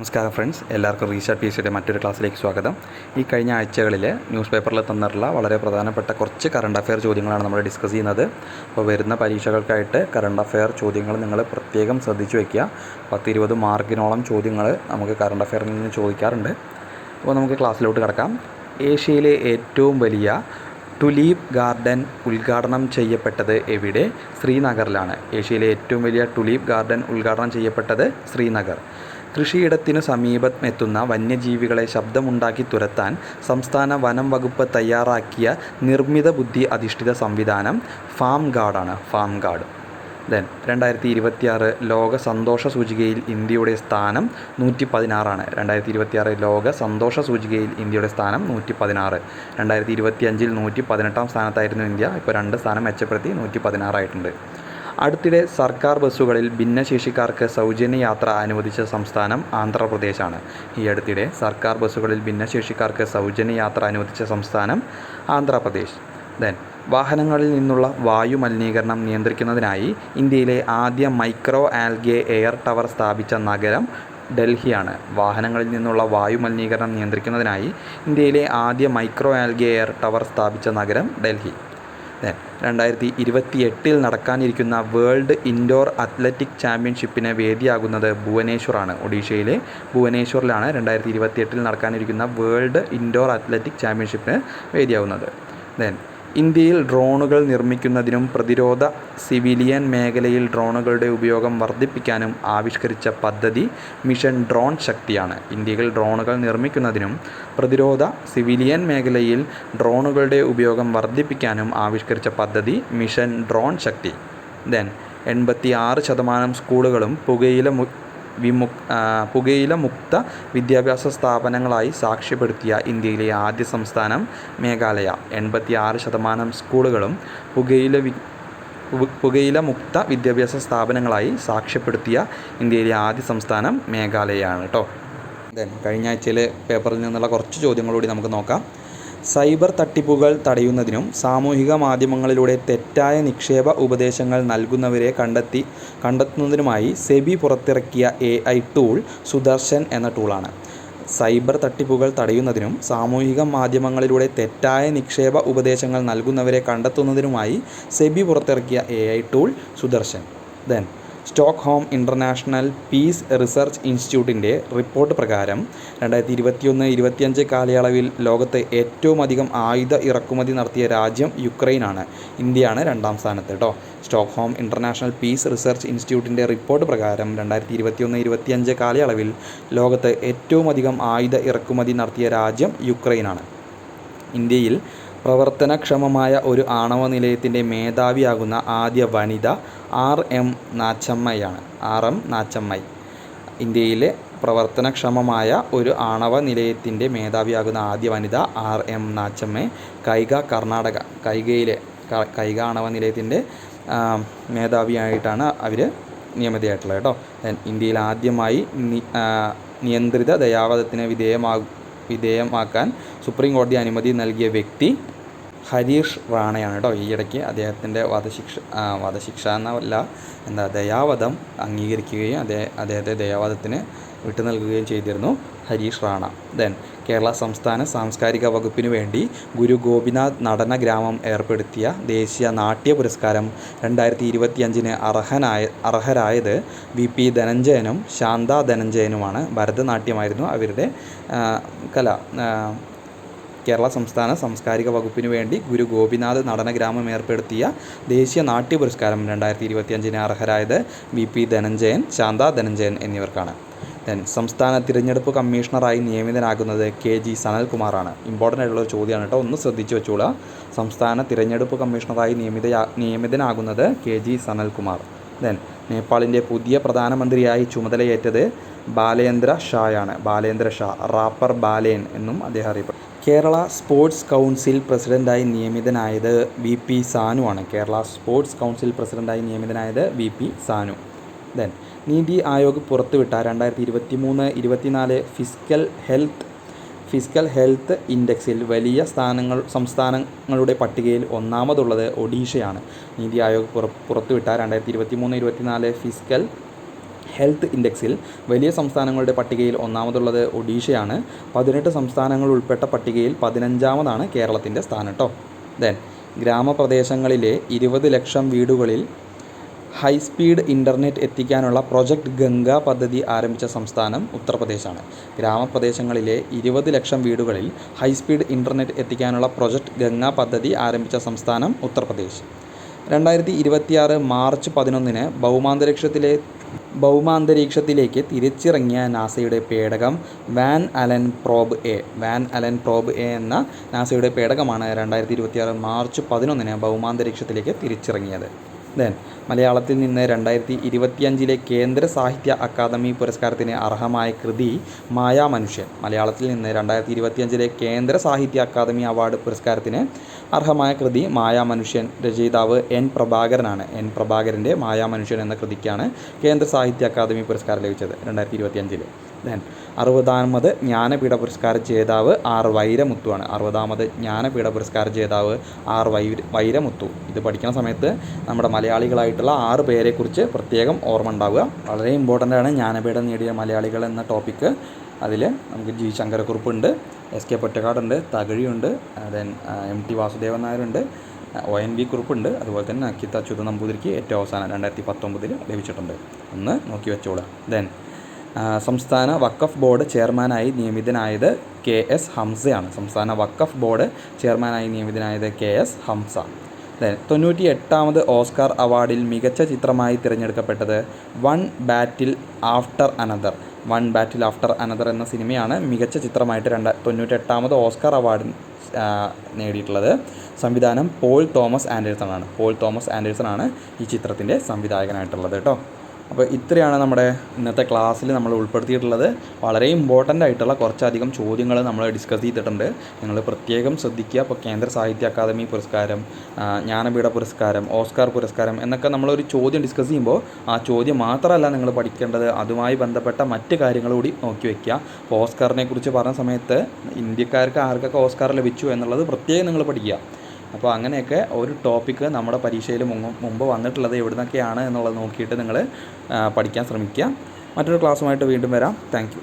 നമസ്കാരം ഫ്രണ്ട്സ്, എല്ലാവർക്കും research P സിയുടെ മറ്റൊരു ക്ലാസ്സിലേക്ക് സ്വാഗതം. ഈ കഴിഞ്ഞ ആഴ്ചകളിൽ ന്യൂസ് പേപ്പറിൽ തന്നിട്ടുള്ള വളരെ പ്രധാനപ്പെട്ട കുറച്ച് കറണ്ട് അഫെയർ ചോദ്യങ്ങളാണ് നമ്മൾ ഡിസ്കസ് ചെയ്യുന്നത്. അപ്പോൾ വരുന്ന പരീക്ഷകൾക്കായിട്ട് കറണ്ട് അഫെയർ ചോദ്യങ്ങൾ നിങ്ങൾ പ്രത്യേകം ശ്രദ്ധിച്ചു വയ്ക്കുക. 10-20 മാർക്കിനോളം ചോദ്യങ്ങൾ നമുക്ക് കറണ്ട് അഫെയറിൽ നിന്ന് ചോദിക്കാറുണ്ട്. അപ്പോൾ നമുക്ക് ക്ലാസ്സിലോട്ട് കിടക്കാം. ഏഷ്യയിലെ ഏറ്റവും വലിയ ടുലീപ്പ് ഗാർഡൻ ഉദ്ഘാടനം ചെയ്യപ്പെട്ടത് എവിടെ? ശ്രീനഗറിലാണ്. ഏഷ്യയിലെ ഏറ്റവും വലിയ ടുലീപ്പ് ഗാർഡൻ ഉദ്ഘാടനം ചെയ്യപ്പെട്ടത് ശ്രീനഗർ. കൃഷിയിടത്തിനു സമീപമെത്തുന്ന വന്യജീവികളെ ശബ്ദമുണ്ടാക്കി തുരത്താൻ സംസ്ഥാന വനം വകുപ്പ് തയ്യാറാക്കിയ നിർമ്മിത ബുദ്ധി അധിഷ്ഠിത സംവിധാനം ഫാം ഗാർഡാണ്. Farm guard. 2026 ലോക സന്തോഷ സൂചികയിൽ ഇന്ത്യയുടെ സ്ഥാനം 116. 2026 ലോക സന്തോഷ സൂചികയിൽ ഇന്ത്യയുടെ സ്ഥാനം 116. 2025 118 സ്ഥാനത്തായിരുന്നു ഇന്ത്യ. ഇപ്പോൾ 2 സ്ഥാനം മെച്ചപ്പെടുത്തി 116 ആയിട്ടുണ്ട്. അടുത്തിടെ സർക്കാർ ബസ്സുകളിൽ ഭിന്നശേഷിക്കാർക്ക് സൗജന്യ യാത്ര അനുവദിച്ച സംസ്ഥാനം ആന്ധ്രാപ്രദേശാണ്. ഈ അടുത്തിടെ സർക്കാർ ബസ്സുകളിൽ ഭിന്നശേഷിക്കാർക്ക് സൗജന്യ യാത്ര അനുവദിച്ച സംസ്ഥാനം ആന്ധ്രാപ്രദേശ്. വാഹനങ്ങളിൽ നിന്നുള്ള വായു മലിനീകരണം നിയന്ത്രിക്കുന്നതിനായി ഇന്ത്യയിലെ ആദ്യ മൈക്രോ ആൽഗെ എയർ ടവർ സ്ഥാപിച്ച നഗരം ഡൽഹിയാണ്. വാഹനങ്ങളിൽ നിന്നുള്ള വായു മലിനീകരണം നിയന്ത്രിക്കുന്നതിനായി ഇന്ത്യയിലെ ആദ്യ മൈക്രോ ആൽഗെ എയർ ടവർ സ്ഥാപിച്ച നഗരം ഡൽഹി. 2028 നടക്കാനിരിക്കുന്ന വേൾഡ് ഇൻഡോർ അത്ലറ്റിക് ചാമ്പ്യൻഷിപ്പിന് വേദിയാകുന്നത് ഭുവനേശ്വറാണ്. ഒഡീഷയിലെ ഭുവനേശ്വറിലാണ് 2028 നടക്കാനിരിക്കുന്ന വേൾഡ് ഇൻഡോർ അത്ലറ്റിക് ചാമ്പ്യൻഷിപ്പിന് വേദിയാകുന്നത്. ഇന്ത്യയിൽ ഡ്രോണുകൾ നിർമ്മിക്കുന്നതിനും പ്രതിരോധ സിവിലിയൻ മേഖലയിൽ ഡ്രോണുകളുടെ ഉപയോഗം വർദ്ധിപ്പിക്കാനും ആവിഷ്കരിച്ച പദ്ധതി മിഷൻ ഡ്രോൺ ശക്തിയാണ്. ഇന്ത്യയിൽ ഡ്രോണുകൾ നിർമ്മിക്കുന്നതിനും പ്രതിരോധ സിവിലിയൻ മേഖലയിൽ ഡ്രോണുകളുടെ ഉപയോഗം വർദ്ധിപ്പിക്കാനും ആവിഷ്കരിച്ച പദ്ധതി മിഷൻ ഡ്രോൺ ശക്തി. 86% സ്കൂളുകളും പുകയില മുക്ത വിദ്യാഭ്യാസ സ്ഥാപനങ്ങളായി സാക്ഷ്യപ്പെടുത്തിയ ഇന്ത്യയിലെ ആദ്യ സംസ്ഥാനം മേഘാലയ. 86% സ്കൂളുകളും പുകയില മുക്ത വിദ്യാഭ്യാസ സ്ഥാപനങ്ങളായി സാക്ഷ്യപ്പെടുത്തിയ ഇന്ത്യയിലെ ആദ്യ സംസ്ഥാനം മേഘാലയയാണ് കേട്ടോ. കഴിഞ്ഞ ആഴ്ചയിലെ പേപ്പറിൽ നിന്നുള്ള കുറച്ച് ചോദ്യങ്ങളൂടി നമുക്ക് നോക്കാം. സൈബർ തട്ടിപ്പുകൾ തടയുന്നതിനും സാമൂഹിക മാധ്യമങ്ങളിലൂടെ തെറ്റായ നിക്ഷേപ ഉപദേശങ്ങൾ നൽകുന്നവരെ കണ്ടെത്തുന്നതിനുമായി സെബി പുറത്തിറക്കിയ AI ടൂൾ സുദർശൻ എന്ന ടൂളാണ്. സൈബർ തട്ടിപ്പുകൾ തടയുന്നതിനും സാമൂഹിക മാധ്യമങ്ങളിലൂടെ തെറ്റായ നിക്ഷേപ ഉപദേശങ്ങൾ നൽകുന്നവരെ കണ്ടെത്തുന്നതിനുമായി സെബി പുറത്തിറക്കിയ AI tool Sudarshan. Stockholm international peace research ഇൻസ്റ്റിറ്റ്യൂട്ടിൻ്റെ റിപ്പോർട്ട് പ്രകാരം 2021-25 കാലയളവിൽ ലോകത്ത് ഏറ്റവും അധികം ആയുധ ഇറക്കുമതി നടത്തിയ രാജ്യം യുക്രൈനാണ്. ഇന്ത്യയാണ് 2ാം സ്ഥാനത്ത് കേട്ടോ. സ്റ്റോക്ക്ഹോം ഇൻ്റർനാഷണൽ പീസ് റിസർച്ച് ഇൻസ്റ്റിറ്റ്യൂട്ടിൻ്റെ റിപ്പോർട്ട് പ്രകാരം 2021-25 കാലയളവിൽ ലോകത്ത് ഏറ്റവും അധികം ആയുധ ഇറക്കുമതി നടത്തിയ രാജ്യം യുക്രൈനാണ്. ഇന്ത്യയിൽ പ്രവർത്തനക്ഷമമായ ഒരു ആണവ നിലയത്തിൻ്റെ മേധാവിയാകുന്ന ആദ്യ വനിത RM നാച്ചമ്മയാണ്. RM നാച്ചമ്മ. ഇന്ത്യയിലെ പ്രവർത്തനക്ഷമമായ ഒരു ആണവ നിലയത്തിൻ്റെ മേധാവിയാകുന്ന ആദ്യ വനിത RM നാച്ചമ്മ. കർണാടക. കൈഗ ആണവ നിലയത്തിൻ്റെ മേധാവിയായിട്ടാണ് അവർ നിയമിതയായിട്ടുള്ളത് കേട്ടോ. ഇന്ത്യയിൽ ആദ്യമായി നിയന്ത്രിത ദയാവധത്തിന് വിധേയമാക്കാൻ സുപ്രീം കോടതി അനുമതി നൽകിയ വ്യക്തി ഹരീഷ് റാണയാണ് കേട്ടോ. ഈയിടയ്ക്ക് അദ്ദേഹത്തിൻ്റെ വധശിക്ഷ എന്നല്ല ദയാവധം അംഗീകരിക്കുകയും അദ്ദേഹത്തെ ദയാവധത്തിന് വിട്ടു നൽകുകയും ചെയ്തിരുന്നു ഹരീഷ് റാണ. കേരള സംസ്ഥാന സാംസ്കാരിക വകുപ്പിനു വേണ്ടി ഗുരു ഗോപിനാഥ് നടന ഗ്രാമം ഏർപ്പെടുത്തിയ ദേശീയ നാട്യ പുരസ്കാരം 2025 അർഹരായത് VP ധനഞ്ജയനും ശാന്ത ധനഞ്ജയനുമാണ്. ഭരതനാട്യമായിരുന്നു അവരുടെ കല. കേരള സംസ്ഥാന സാംസ്കാരിക വകുപ്പിനു വേണ്ടി ഗുരു ഗോപിനാഥ് നടന ഗ്രാമം ഏർപ്പെടുത്തിയ ദേശീയ നാട്യ പുരസ്കാരം 2025 അർഹരായത് VP ധനഞ്ജയൻ, ശാന്ത ധനഞ്ജയൻ എന്നിവർക്കാണ്. സംസ്ഥാന തിരഞ്ഞെടുപ്പ് കമ്മീഷണറായി നിയമിതനാകുന്നത് KG സനൽകുമാറാണ്. ഇമ്പോർട്ടൻ്റ് ആയിട്ടുള്ള ഒരു ചോദ്യമാണ് കേട്ടോ, ഒന്ന് ശ്രദ്ധിച്ചു വെച്ചോളൂ. സംസ്ഥാന തിരഞ്ഞെടുപ്പ് കമ്മീഷണറായി നിയമിതനാകുന്നത് KG സനൽകുമാർ. നേപ്പാളിൻ്റെ പുതിയ പ്രധാനമന്ത്രിയായി ചുമതലയേറ്റത് ബാലേന്ദ്ര ഷായാണ്. ബാലേന്ദ്ര ഷാ, റാപ്പർ ബാലേൻ എന്നും അദ്ദേഹം അറിയപ്പെടും. കേരള സ്പോർട്സ് കൗൺസിൽ പ്രസിഡൻ്റായി നിയമിതനായത് VP സാനു ആണ്. കേരള സ്പോർട്സ് കൗൺസിൽ പ്രസിഡൻ്റായി നിയമിതനായത് VP സാനു. നീതി ആയോഗ് പുറത്തുവിട്ട 2023-24 ഫിസിക്കൽ ഹെൽത്ത് ഇൻഡെക്സിൽ വലിയ സംസ്ഥാനങ്ങളുടെ പട്ടികയിൽ ഒന്നാമതുള്ളത് ഒഡീഷയാണ്. നീതി ആയോഗ് പുറത്തുവിട്ട 2023-24 ഹെൽത്ത് ഇൻഡെക്സിൽ വലിയ സംസ്ഥാനങ്ങളുടെ പട്ടികയിൽ ഒന്നാമതുള്ളത് ഒഡീഷയാണ്. 18 സംസ്ഥാനങ്ങൾ ഉൾപ്പെട്ട പട്ടികയിൽ 15-ാമതാണ് കേരളത്തിൻ്റെ സ്ഥാനം കേട്ടോ. ദെൻ ഗ്രാമപ്രദേശങ്ങളിലെ 20 ലക്ഷം വീടുകളിൽ ഹൈസ്പീഡ് ഇൻ്റർനെറ്റ് എത്തിക്കാനുള്ള പ്രൊജക്റ്റ് ഗംഗ പദ്ധതി ആരംഭിച്ച സംസ്ഥാനം ഉത്തർപ്രദേശാണ്. ഗ്രാമപ്രദേശങ്ങളിലെ 20 ലക്ഷം വീടുകളിൽ ഹൈസ്പീഡ് ഇൻ്റർനെറ്റ് എത്തിക്കാനുള്ള പ്രൊജക്റ്റ് ഗംഗ പദ്ധതി ആരംഭിച്ച സംസ്ഥാനം ഉത്തർപ്രദേശ്. 2026 മാർച്ച് 11 ഭൗമാന്തരീക്ഷത്തിലേക്ക് തിരിച്ചിറങ്ങിയ നാസയുടെ പേടകം വാൻ അലൻ പ്രോബ് എ എന്ന നാസയുടെ പേടകമാണ് 2026 മാർച്ച് 11 ഭൗമാന്തരീക്ഷത്തിലേക്ക് തിരിച്ചിറങ്ങിയത്. ദെൻ മലയാളത്തിൽ നിന്ന് 2025 കേന്ദ്ര സാഹിത്യ അക്കാദമി പുരസ്കാരത്തിന് അർഹമായ കൃതി മായാമനുഷ്യൻ. മലയാളത്തിൽ നിന്ന് 2025 കേന്ദ്ര സാഹിത്യ അക്കാദമി അവാർഡ് പുരസ്കാരത്തിന് അർഹമായ കൃതി മായാമനുഷ്യൻ. രചയിതാവ് എൻ പ്രഭാകരനാണ്. എൻ പ്രഭാകരൻ്റെ മായാമനുഷ്യൻ എന്ന കൃതിക്കാണ് കേന്ദ്ര സാഹിത്യ അക്കാദമി പുരസ്കാരം ലഭിച്ചത് 2025. ദെൻ 60ാമത് ജ്ഞാനപീഠ പുരസ്കാര ജേതാവ് ആർ വൈരമുത്തുവാണ്. 60ാമത് ജ്ഞാനപീഠ പുരസ്കാര ജേതാവ് ആർ വൈരമുത്തു. ഇത് പഠിക്കുന്ന സമയത്ത് നമ്മുടെ മലയാളികളായിട്ടുള്ള 6 പേരെക്കുറിച്ച് പ്രത്യേകം ഓർമ്മ ഉണ്ടാവുക. വളരെ ഇമ്പോർട്ടൻ്റ് ആണ് ജ്ഞാനപീഠം നേടിയ മലയാളികൾ എന്ന ടോപ്പിക്ക്. അതിൽ നമുക്ക് ജി ശങ്കരക്കുറുപ്പുണ്ട്, എസ് കെ പൊറ്റക്കാടുണ്ട്, തകഴിയുണ്ട്, ദെൻ എം ടി വാസുദേവൻ നായരുണ്ട്, ONV കുറുപ്പുണ്ട്. അതുപോലെ തന്നെ അക്കിത്ത അച്യുത നമ്പൂതിരിക്ക് ഏറ്റവും അവസാനം 2019 ലഭിച്ചിട്ടുണ്ട്. ഒന്ന് നോക്കി വെച്ചോളാം. ദെൻ സംസ്ഥാന വഖഫ് ബോർഡ് ചെയർമാനായി നിയമിതനായത് KS ഹംസയാണ്. സംസ്ഥാന വഖഫ് ബോർഡ് ചെയർമാനായി നിയമിതനായത് KS ഹംസ. 98ാമത് ഓസ്കാർ അവാർഡിൽ മികച്ച ചിത്രമായി തിരഞ്ഞെടുക്കപ്പെട്ടത് വൺ ബാറ്റിൽ ആഫ്റ്റർ അനദർ എന്ന സിനിമയാണ് മികച്ച ചിത്രമായിട്ട് 98ാമത് ഓസ്കാർ അവാർഡ് നേടിയിട്ടുള്ളത്. സംവിധാനം പോൾ തോമസ് ആൻഡേഴ്സൺ ആണ് ഈ ചിത്രത്തിൻ്റെ സംവിധായകനായിട്ടുള്ളത് കേട്ടോ. അപ്പോൾ ഇത്രയാണ് നമ്മുടെ ഇന്നത്തെ ക്ലാസ്സിൽ നമ്മൾ ഉൾപ്പെടുത്തിയിട്ടുള്ളത്. വളരെ ഇമ്പോർട്ടൻ്റ് ആയിട്ടുള്ള കുറച്ചധികം ചോദ്യങ്ങൾ നമ്മൾ ഡിസ്കസ് ചെയ്തിട്ടുണ്ട്. നിങ്ങൾ പ്രത്യേകം ശ്രദ്ധിക്കുക. അപ്പോൾ കേന്ദ്ര സാഹിത്യ അക്കാദമി പുരസ്കാരം, ജ്ഞാനപീഠ പുരസ്കാരം, ഓസ്കാർ പുരസ്കാരം എന്നൊക്കെ നമ്മളൊരു ചോദ്യം ഡിസ്കസ് ചെയ്യുമ്പോൾ ആ ചോദ്യം മാത്രമല്ല നിങ്ങൾ പഠിക്കേണ്ടത്, അതുമായി ബന്ധപ്പെട്ട മറ്റ് കാര്യങ്ങൾ കൂടി നോക്കി വയ്ക്കുക. അപ്പോൾ ഓസ്കാറിനെ കുറിച്ച് പറഞ്ഞ സമയത്ത് ഇന്ത്യക്കാർക്ക് ആർക്കൊക്കെ ഓസ്കാർ ലഭിച്ചു എന്നുള്ളത് പ്രത്യേകം നിങ്ങൾ പഠിക്കുക. അപ്പോൾ അങ്ങനെയൊക്കെ ഒരു ടോപ്പിക്ക് നമ്മുടെ പരീക്ഷയിൽ മുമ്പ് വന്നിട്ടുള്ളത് എവിടെ നിന്നൊക്കെയാണ് എന്നുള്ളത് നോക്കിയിട്ട് നിങ്ങൾ പഠിക്കാൻ ശ്രമിക്കുക. മറ്റൊരു ക്ലാസ്സുമായിട്ട് വീണ്ടും വരാം. Thank you.